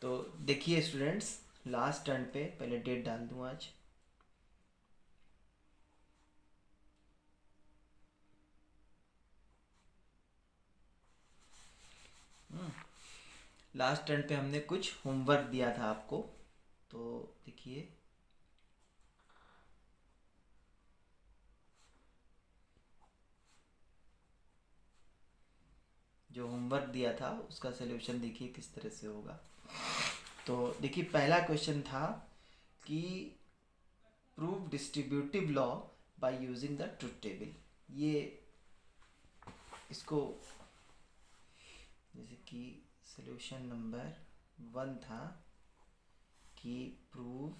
तो देखिए students, last turn पे पहले डेट डाल दूँ आज। लास्ट टर्न पे हमने कुछ होमवर्क दिया था आपको, तो देखिए जो होमवर्क दिया था उसका सलूशन देखिए किस तरह से होगा। तो देखिए पहला क्वेश्चन था कि prove distributive law by using the truth table. ये इसको जैसे कि सलूशन नंबर 1 था कि prove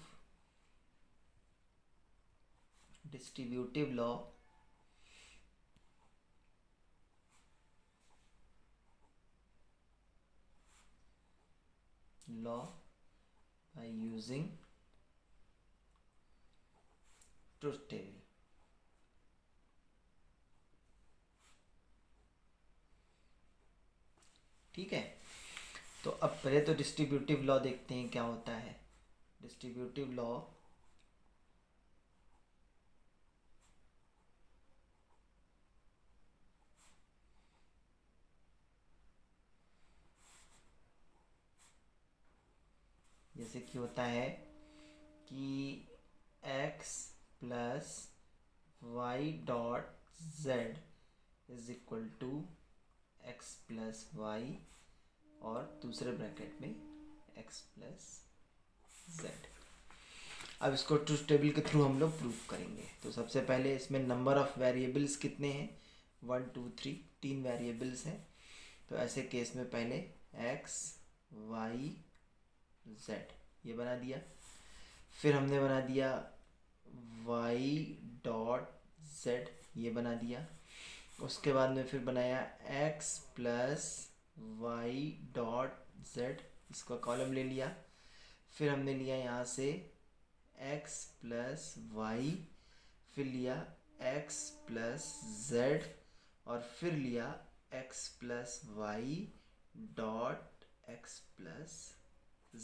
distributive law by using truth table। ठीक है, तो अब पहले तो डिस्ट्रीब्यूटिव लॉ देखते हैं क्या होता है। डिस्ट्रीब्यूटिव लॉ जैसे कि होता है कि x plus Y dot Z is equal to X plus Y और दूसरे ब्रैकेट में x प्लस जेड। अब इसको ट्रूथ टेबल के थ्रू हम लोग प्रूव करेंगे। तो सबसे पहले इसमें नंबर ऑफ़ वेरिएबल्स कितने हैं, 1 2 3, 3 वेरिएबल्स हैं। तो ऐसे केस में पहले x y z ये बना दिया, फिर हमने बना दिया y डॉट z ये बना दिया, उसके बाद में फिर बनाया x plus Y dot z, इसका कॉलम ले लिया, फिर हमने लिया यहाँ से x प्लस वाई, फिर लिया x प्लस z और फिर लिया x plus Y dot x plus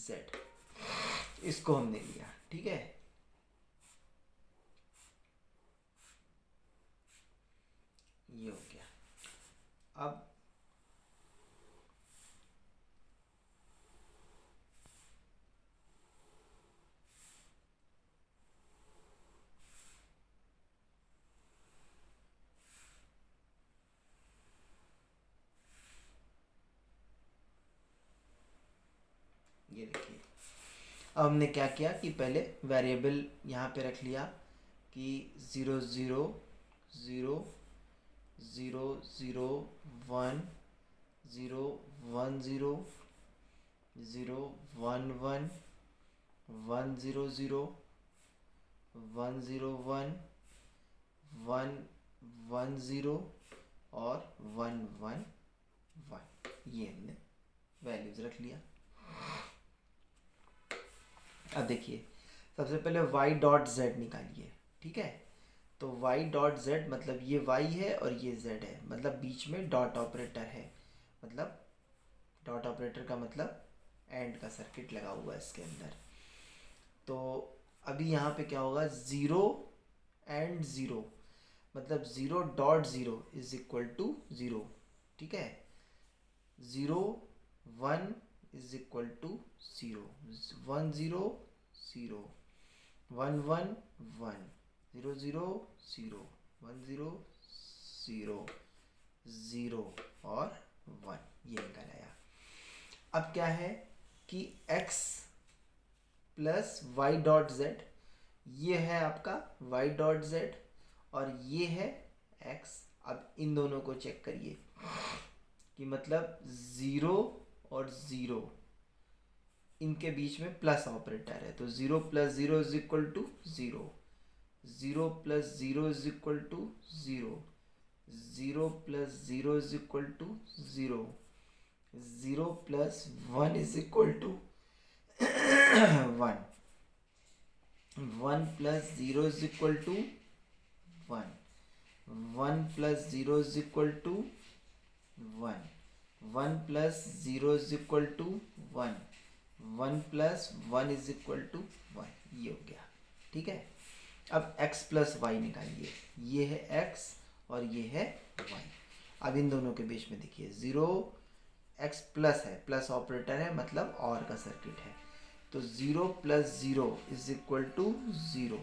z, इसको हमने लिया। ठीक है, ये हो गया। अब ये देखिए, अब हमने क्या किया कि पहले वेरिएबल यहाँ पे रख लिया कि 0 0 0 0 0 1 0 1 0 0 1 1 1 0 0 1 0 1 1 1 0 और 1 1 1, ये हमने वैल्यूज रख लिया। अब देखिए सबसे पहले y डॉट z निकालिए। ठीक है, तो y डॉट z मतलब ये y है और ये z है, मतलब बीच में डॉट ऑपरेटर है, मतलब डॉट ऑपरेटर का मतलब एंड का सर्किट लगा हुआ है इसके अंदर। तो अभी यहाँ पे क्या होगा, 0 एंड 0 मतलब 0 डॉट 0 इज इक्वल टू 0। ठीक है, 0 1 इज इक्वल टू 0, 1 0 0 1 1 1 0 0 0 1 0 0 0 और 1, ये निकल आया। अब क्या है कि x plus Y dot Z, ये है आपका y डॉट जेड और ये है x। अब इन दोनों को चेक करिए कि मतलब 0 और 0 इनके बीच में प्लस ऑपरेटर है, तो 0 plus 0 is equal to 0, 0 plus 0 is equal to 0, 0 plus 0 is equal to 0, 0 plus 1 is equal to 1, 1 plus 0 is equal to 1, 1 plus 0 is equal to 1, 1 plus 0 is equal to 1, 1 plus 1 is equal to 1, ये हो गया। ठीक है, अब x plus Y निकालिए, ये है x और ये है y। अब इन दोनों के बीच में देखिए 0, x प्लस है, प्लस ऑपरेटर है मतलब और का सर्किट है, तो 0 प्लस 0 इज इक्वल टू 0।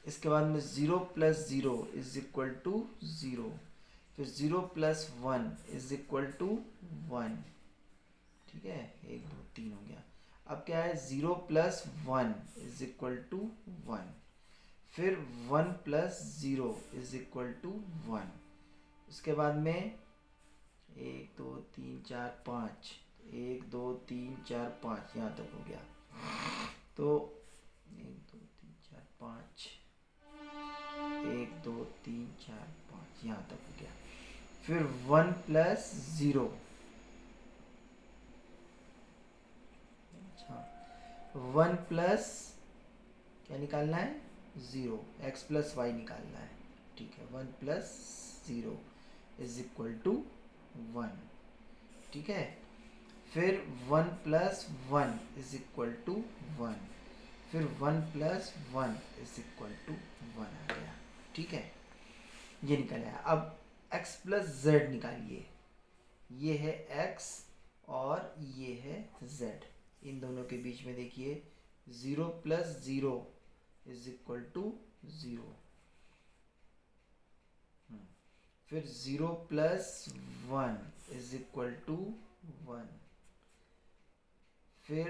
इसके बाद में 0 प्लस 0 इज इक्वल टू 0, फिर 0 प्लस 1 इज इक्वल टू 1। ठीक है, 1 2 3 हो गया। अब क्या है, 0 प्लस 1 इज इक्वल टू 1, फिर 1 प्लस 0 इज इक्वल टू 1। उसके बाद में 1 2 3 4 5, 1 2 3 4 5 यहाँ तक हो गया। तो 1 2 3 4 5, 1 2 3 4 5 यहाँ तक हो गया। फिर 1 प्लस 0, अच्छा 1 प्लस क्या निकालना है, 0, x प्लस वाई निकालना है। ठीक है, 1 प्लस 0 इज इक्वल टू 1। ठीक है, फिर 1 प्लस 1 इज इक्वल टू 1, फिर 1 प्लस 1 इज इक्वल टू 1 आ गया। ठीक है, ये निकल आया। अब x प्लस z निकालिए, ये है x और ये है z। इन दोनों के बीच में देखिए 0 प्लस 0 इज इक्वल टू 0, फिर 0 प्लस 1 इज इक्वल टू 1, फिर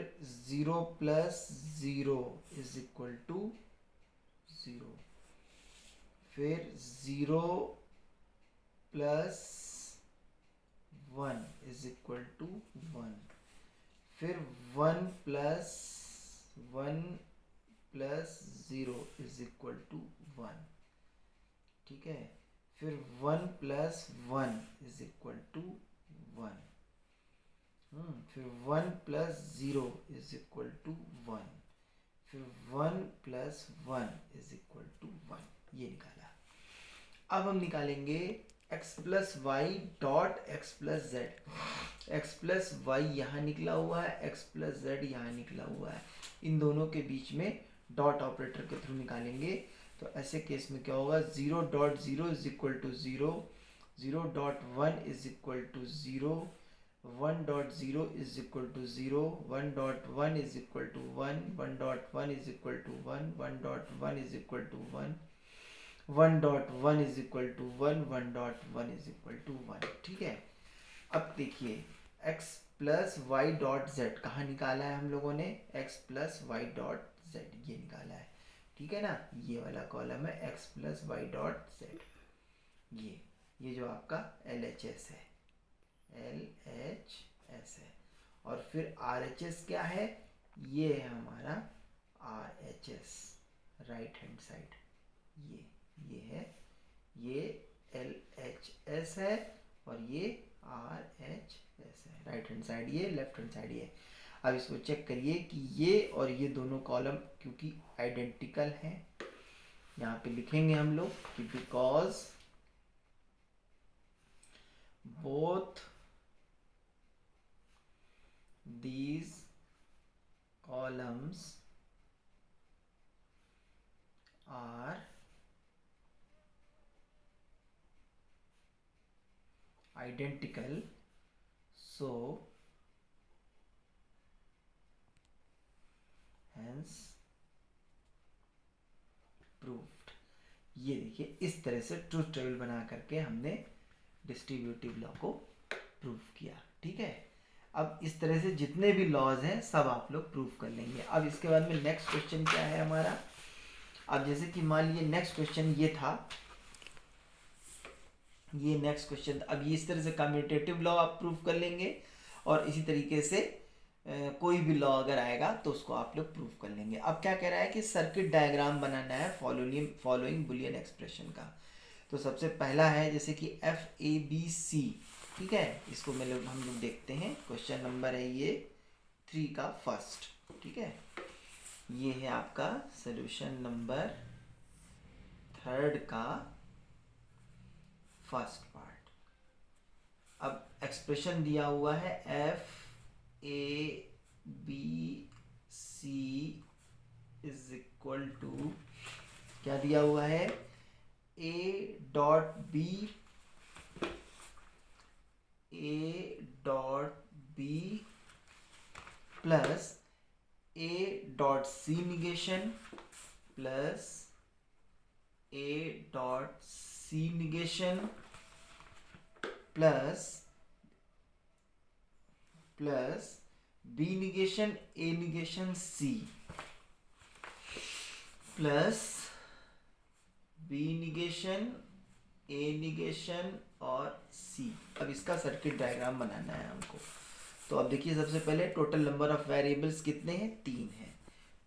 0 प्लस 0 इज इक्वल टू 0, फिर 0 प्लस 1 इज इक्वल टू 1, फिर 1 प्लस 0 इज इक्वल टू 1। ठीक है, फिर 1 प्लस 1 इज इक्वल टू 1, फिर 1 प्लस 0 इज इक्वल टू 1, फिर 1 प्लस 1 इज इक्वल टू 1, ये निकाला। अब हम निकालेंगे x plus Y dot X plus Z. X plus Y यहाँ निकला हुआ है, x प्लस जेड यहाँ निकला हुआ है, इन दोनों के बीच में डॉट ऑपरेटर के थ्रू निकालेंगे। तो ऐसे केस में क्या होगा, 0 dot 0 is equal to 0, 0 dot 1 is equal to 0, 1 dot 0 is equal to 0, 1 dot 1 is equal to 1, 1 dot 1 is equal to 1, 1 dot 1 is equal to 1, 1 dot 1 is equal to 1, 1 dot 1 is equal to 1। ठीक है, अब देखिए x plus Y dot Z कहाँ निकाला है हम लोगों ने, x plus Y dot Z ये निकाला है। ठीक है ना, ये वाला कॉलम है x plus Y dot Z, ये जो आपका LHS है, LHS है। और फिर RHS क्या है, ये है हमारा RHS, राइट हैंड साइड, ये है, ये LHS है और ये RHS है, राइट हैंड साइड ये, लेफ्ट हैंड साइड ये। अब इसको चेक करिए कि ये और ये दोनों कॉलम क्योंकि आइडेंटिकल हैं, यहाँ पे लिखेंगे हम लोग कि because both these columns are identical, so hence proved। ये देखिए इस तरह से ट्रूथ टेबल बना करके हमने डिस्ट्रीब्यूटिव लॉ को प्रूव किया। ठीक है, अब इस तरह से जितने भी लॉज हैं सब आप लोग प्रूव कर लेंगे। अब इसके बाद में नेक्स्ट क्वेश्चन क्या है हमारा, अब जैसे कि मान लीजिए नेक्स्ट क्वेश्चन ये था, ये नेक्स्ट क्वेश्चन, अब ये इस तरह से कम्यूटेटिव लॉ आप प्रूव कर लेंगे और इसी तरीके से कोई भी लॉ अगर आएगा तो उसको आप लोग प्रूव कर लेंगे। अब क्या कह रहा है कि सर्किट डायग्राम बनाना है फॉलोइंग बुलियन एक्सप्रेशन का। तो सबसे पहला है जैसे कि FABC, ठीक है, इसको मतलब हम लोग देखते हैं। क्वेश्चन नंबर है ये 3 का फर्स्ट, ठीक है, ये है आपका सॉल्यूशन नंबर 3 का फर्स्ट पार्ट। अब एक्सप्रेशन दिया हुआ है FABC क्या दिया हुआ है, A dot B, A dot B plus A dot C negation plus A dot C negation plus B negation A negation C plus B negation A negation और C. अब इसका सर्किट डायग्राम बनाना है हमको। तो अब देखिए, सबसे पहले टोटल नंबर ऑफ वेरिएबल्स कितने हैं, 3 हैं।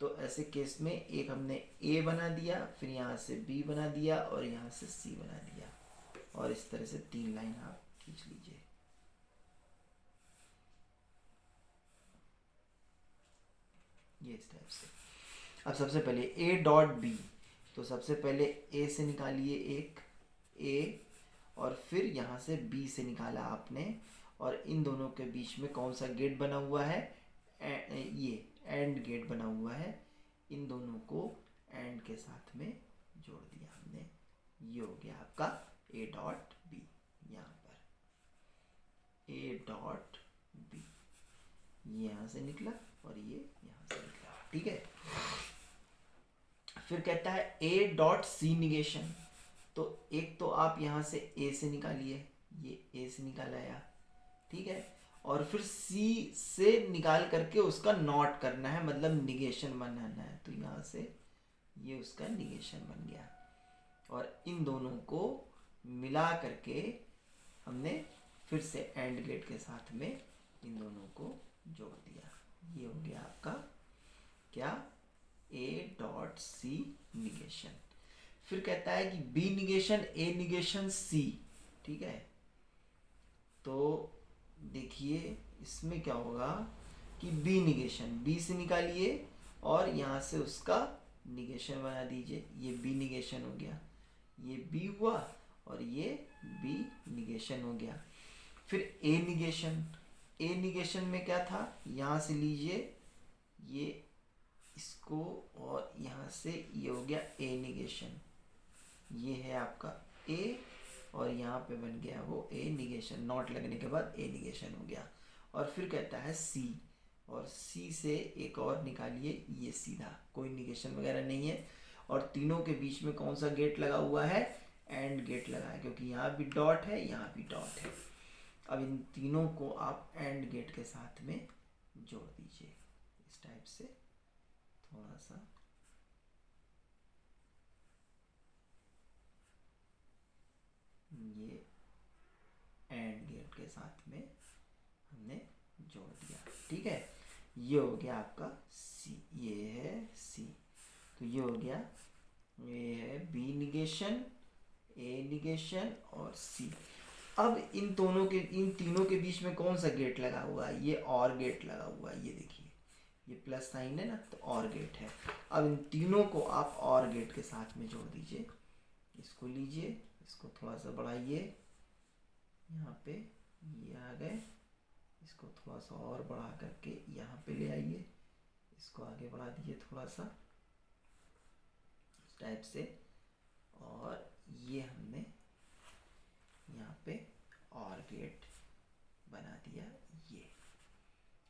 तो ऐसे केस में एक हमने ए बना दिया, फिर यहाँ से बी बना दिया और यहाँ से सी बना दिया, और इस तरह से 3 लाइन आप खींच लीजिए। ये इस टाइप से। अब सबसे पहले ए डॉट बी, तो सबसे पहले ए से निकालिए एक ए, और फिर यहाँ से बी से निकाला आपने, और इन दोनों के बीच में कौन सा गेट बना हुआ है, ये एंड गेट बना हुआ है। इन दोनों को एंड के साथ में जोड़ दिया हमने। ये हो गया आपका ए डॉट बी। यहाँ पर ए डॉट बी, ये यहाँ से निकला और ये यहाँ से निकला, ठीक है। फिर कहता है ए डॉट सी निगेशन, तो एक तो आप यहाँ से ए से निकालिए, ये ए से निकाला आया, ठीक है, और फिर सी से निकाल करके उसका नॉट करना है, मतलब निगेशन बनाना है। तो यहाँ से ये उसका निगेशन बन गया, और इन दोनों को मिला करके हमने फिर से एंड गेट के साथ में इन दोनों को जोड़ दिया। ये हो गया आपका क्या, ए डॉट सी निगेशन। फिर कहता है कि बी निगेशन ए निगेशन सी, ठीक है। तो देखिए इसमें क्या होगा कि बी निगेशन, बी से निकालिए और यहाँ से उसका निगेशन बना दीजिए। ये बी निगेशन हो गया, ये बी हुआ और ये बी निगेशन हो गया। फिर ए निगेशन, ए निगेशन में क्या था, यहाँ से लीजिए ये इसको, और यहाँ से ये हो गया ए निगेशन। ये है आपका ए, और यहाँ पे बन गया वो ए निगेशन, नॉट लगने के बाद ए निगेशन हो गया। और फिर कहता है सी, और सी से एक और निकालिए, ये सीधा, कोई निगेशन वगैरह नहीं है। और तीनों के बीच में कौन सा गेट लगा हुआ है, एंड गेट लगा है, क्योंकि यहाँ भी डॉट है यहाँ भी डॉट है। अब इन तीनों को आप एंड गेट के साथ में जोड़ दीजिए इस टाइप से, थोड़ा सा। ये एंड गेट के साथ में हमने जोड़ दिया, ठीक है। ये हो गया आपका सी, ये है सी, तो ये हो गया, ये है बी निगेशन, ए निगेशन और सी। अब इन तीनों के बीच में कौन सा गेट लगा हुआ है, ये और गेट लगा हुआ है। ये देखिए ये प्लस साइन है ना, तो और गेट है। अब इन तीनों को आप और गेट के साथ में जोड़ दीजिए। इसको लीजिए, इसको थोड़ा सा बढ़ाइए, यहाँ पे ये आ गए, इसको थोड़ा सा और बढ़ा करके यहाँ पे ले आइए, इसको आगे बढ़ा दीजिए थोड़ा सा इस टाइप से, और ये हमने यहाँ पे और गेट बना दिया।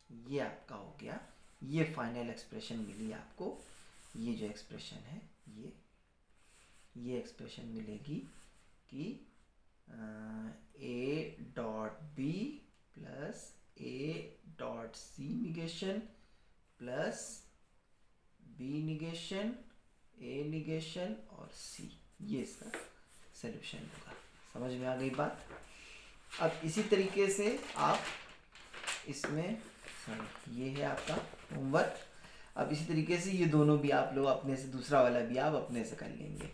ये आपका हो गया, ये फाइनल एक्सप्रेशन मिली आपको। ये जो एक्सप्रेशन है, ये एक्सप्रेशन मिलेगी कि A dot B plus A dot C negation plus B negation A negation और सी, ये इसका सॉल्यूशन होगा। समझ में आ गई बात। अब इसी तरीके से आप इसमें, ये है आपका होमवर्क। अब इसी तरीके से ये दोनों भी आप लोग अपने से, दूसरा वाला भी आप अपने से कर लेंगे।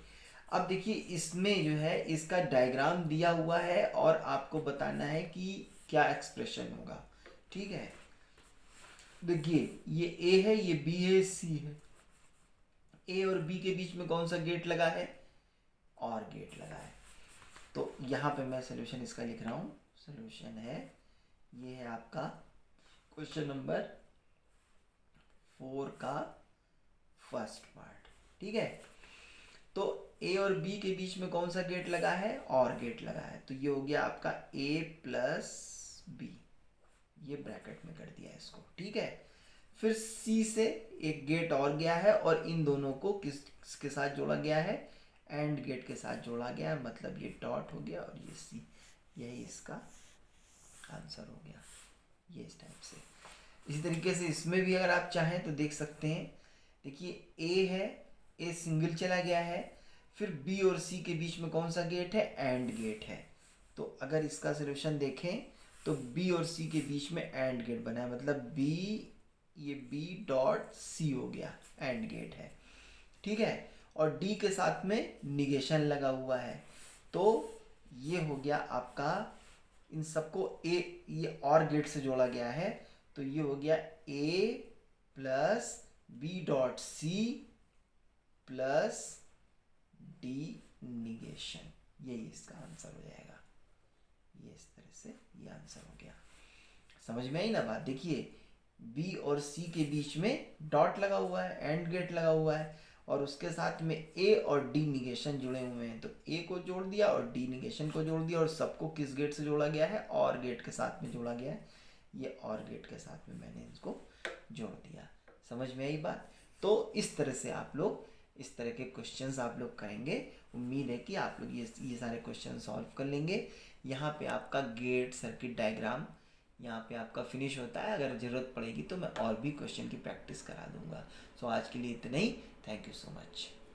अब देखिए इसमें जो है इसका डायग्राम दिया हुआ है और आपको बताना है कि क्या एक्सप्रेशन होगा, ठीक है। देखिए ये ए है, ये बी है, सी है। ए और बी के बीच में कौन सा गेट लगा है, और गेट लगा है। तो यहाँ पे मैं सोल्यूशन इसका लिख रहा हूँ। सोल्यूशन है, ये है आपका क्वेश्चन नंबर 4 का फर्स्ट पार्ट, ठीक है। तो ए और बी के बीच में कौन सा गेट लगा है, और गेट लगा है, तो ये हो गया आपका ए प्लस बी, ये ब्रैकेट में कर दिया इसको, ठीक है। फिर सी से एक गेट और गया है और इन दोनों को किसके साथ जोड़ा गया है, एंड गेट के साथ जोड़ा गया है, मतलब ये डॉट हो गया और ये सी, यही इसका आंसर हो गया, ये इस टाइप से। इसी तरीके से इसमें भी अगर आप चाहें तो देख सकते हैं, देखिए ए है, ए सिंगल चला गया है, फिर बी और सी के बीच में कौन सा गेट है, एंड गेट है। तो अगर इसका सोल्यूशन देखें तो बी और सी के बीच में एंड गेट बना है, मतलब बी, ये बी डॉट सी हो गया, एंड गेट है, ठीक है। और डी के साथ में निगेशन लगा हुआ है, तो ये हो गया आपका, इन सबको ए, ये और गेट से जोड़ा गया है, तो ये हो गया A plus B dot C plus D negation, यही इसका आंसर हो जाएगा। ये इस तरह से ये आंसर हो गया। समझ में आई ना बात? देखिए बी और सी के बीच में डॉट लगा हुआ है, एंड गेट लगा हुआ है, और उसके साथ में ए और डी निगेशन जुड़े हुए हैं, तो ए को जोड़ दिया और डी निगेशन को जोड़ दिया, और सबको किस गेट से जोड़ा गया है, और गेट के साथ में जोड़ा गया है, ये और गेट के साथ में मैंने इसको जोड़ दिया। समझ में आई बात? तो इस तरह से आप लोग इस तरह के क्वेश्चंस आप लोग करेंगे। उम्मीद है कि आप लोग ये सारे क्वेश्चन सॉल्व कर लेंगे। यहाँ पे आपका गेट सर्किट डायग्राम यहाँ पे आपका फिनिश होता है। अगर ज़रूरत पड़ेगी तो मैं और भी क्वेश्चन की प्रैक्टिस करा दूंगा। सो आज के लिए इतना ही। Thank you so much.